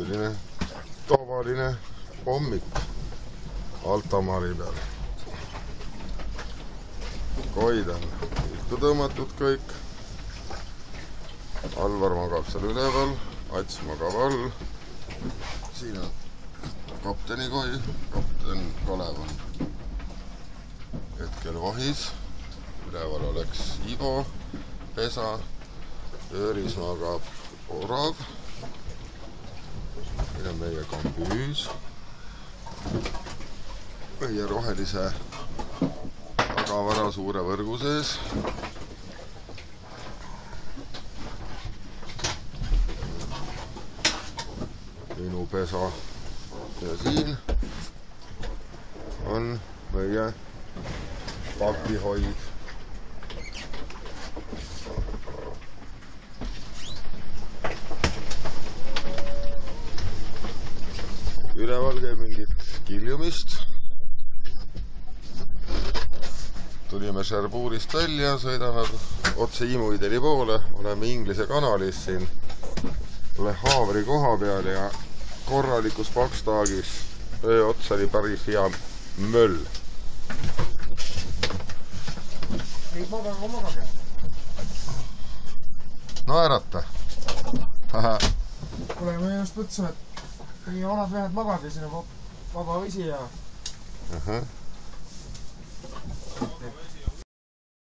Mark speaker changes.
Speaker 1: selline tavaline hommik Altamari peal. Koid on ihtu tõmmatud kõik. Alvar magab seal üleval, Ats magab all. Siin on kapteni koi, kapten Kalev on hetkel vahis. Üleval oleks Ivo pesa, ööris magab Orav. Siin on meie kambüüs. Meie rohelise tagavara suure võrgu sees. Minu pesa ja siin on meie pakihoid. Üleval käib mingit kiljumist. Tulime Sherbourist välja, sõidame otse Imuideli poole. Oleme Inglise kanalis siin Le Havre'i koha peal ja korralikus pakstaagis öö otsa oli päris hea möll.
Speaker 2: Ei magage.
Speaker 1: Naerata.
Speaker 2: Kuule, me just mõtlesime, et vanad mehed magavad ja siin on vaba vesi ja